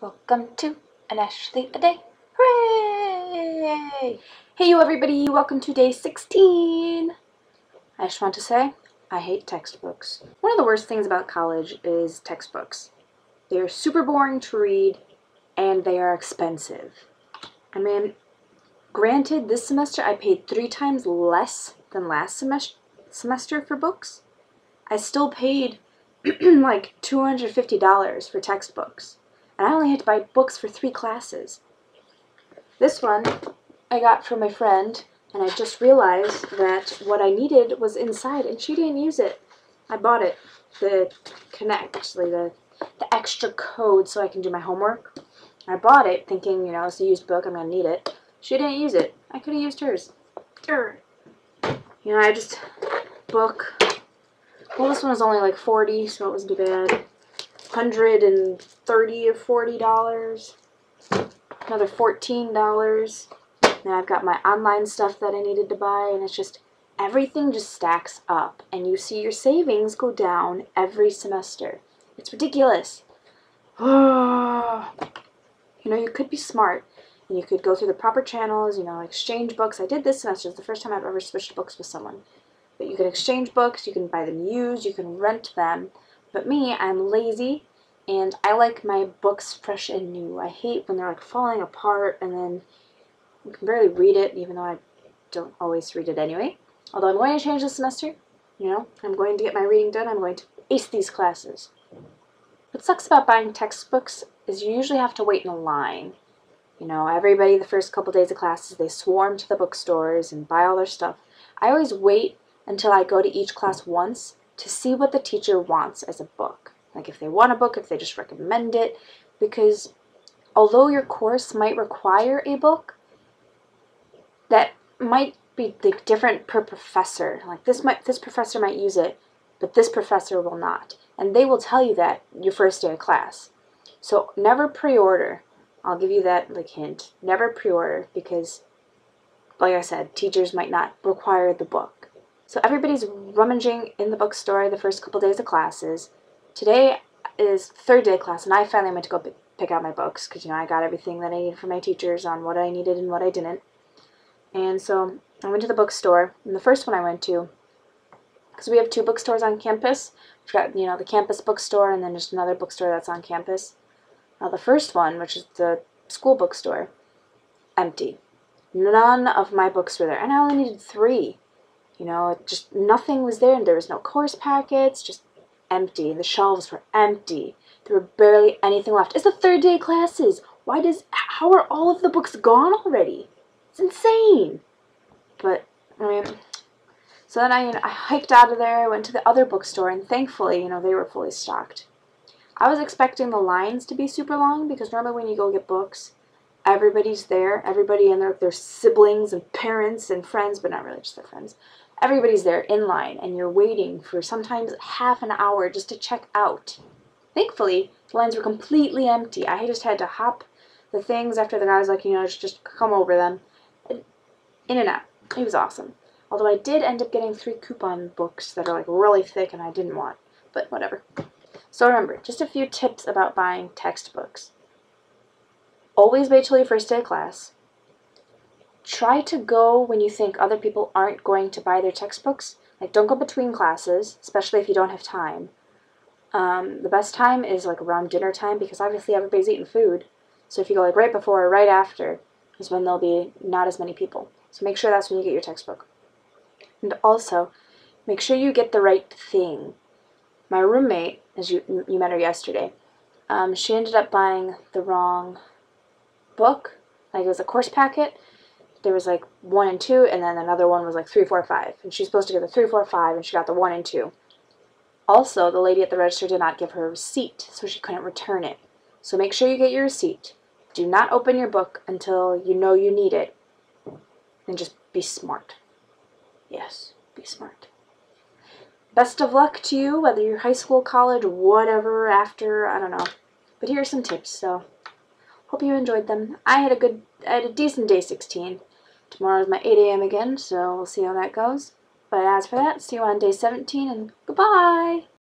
Welcome to an Ashley a day. Hooray! Hey you everybody, welcome to day 16. I just want to say, I hate textbooks. One of the worst things about college is textbooks. They are super boring to read and they are expensive. I mean, granted, this semester I paid 3 times less than last semester for books. I still paid like $250 for textbooks. And I only had to buy books for 3 classes. This one I got from my friend, and I just realized that what I needed was inside, and she didn't use it. I bought it, the Connect, actually, the extra code so I can do my homework. I bought it thinking, you know, it's a used book, I'm going to need it. She didn't use it. I could have used hers. You know, I just, book, well, this one was only like 40, so it wasn't too bad. $130 or $40, another $14. Then I've got my online stuff that I needed to buy, and it's just, everything just stacks up, and you see your savings go down every semester. It's ridiculous. You know, you could be smart, and you could go through the proper channels, you know, exchange books. I did this semester. It's the first time I've ever switched books with someone. But you can exchange books, you can buy them used, you can rent them. But me, I'm lazy, and I like my books fresh and new. I hate when they're like falling apart and then you can barely read it, even though I don't always read it anyway. Although I'm going to change this semester, you know, I'm going to get my reading done. I'm going to ace these classes. What sucks about buying textbooks is you usually have to wait in a line. You know, everybody the first couple days of classes, they swarm to the bookstores and buy all their stuff. I always wait until I go to each class once to see what the teacher wants as a book. Like if they want a book, if they just recommend it. Because although your course might require a book, that might be like different per professor. Like this professor might use it, but this professor will not. And they will tell you that your first day of class. So never pre-order. I'll give you that like hint. Never pre-order because, like I said, teachers might not require the book. So everybody's rummaging in the bookstore the first couple days of classes. Today is 3rd day class, and I finally went to go pick out my books because, you know, I got everything that I needed from my teachers on what I needed and what I didn't. And so I went to the bookstore, and the first one I went to, because we have 2 bookstores on campus. We've got, you know, the campus bookstore and then just another bookstore that's on campus. Now the first one, which is the school bookstore, empty. None of my books were there, and I only needed 3. You know, just nothing was there, and there was no course packets, just empty. The shelves were empty. There were barely anything left. It's the 3rd day classes. How are all of the books gone already? It's insane. But, I mean, so then I hiked out of there, went to the other bookstore, and thankfully, you know, they were fully stocked. I was expecting the lines to be super long, because normally when you go get books, everybody's there. Everybody and their siblings and parents and friends, but not really just their friends. Everybody's there in line, and you're waiting for sometimes half an hour just to check out. Thankfully, the lines were completely empty. I just had to hop the things after the guy was like, you know, just come over them. In and out. It was awesome. Although I did end up getting 3 coupon books that are like really thick and I didn't want. But whatever. So remember, just a few tips about buying textbooks. Always wait till your first day of class. Try to go when you think other people aren't going to buy their textbooks. Like, don't go between classes, especially if you don't have time. The best time is like around dinner time because obviously everybody's eating food. So if you go like right before or right after is when there'll be not as many people. So make sure that's when you get your textbook. And also, make sure you get the right thing. My roommate, as you met her yesterday, she ended up buying the wrong book. Like, it was a course packet. There was like 1 and 2, and then another one was like 3, 4, 5. And she's supposed to get the 3, 4, 5, and she got the 1 and 2. Also, the lady at the register did not give her a receipt, so she couldn't return it. So make sure you get your receipt. Do not open your book until you know you need it. And just be smart. Yes, be smart. Best of luck to you, whether you're high school, college, whatever, after, I don't know. But here are some tips, so hope you enjoyed them. I had a decent day 16. Tomorrow's my 8 a.m. again, so we'll see how that goes. But as for that, see you on day 17, and goodbye!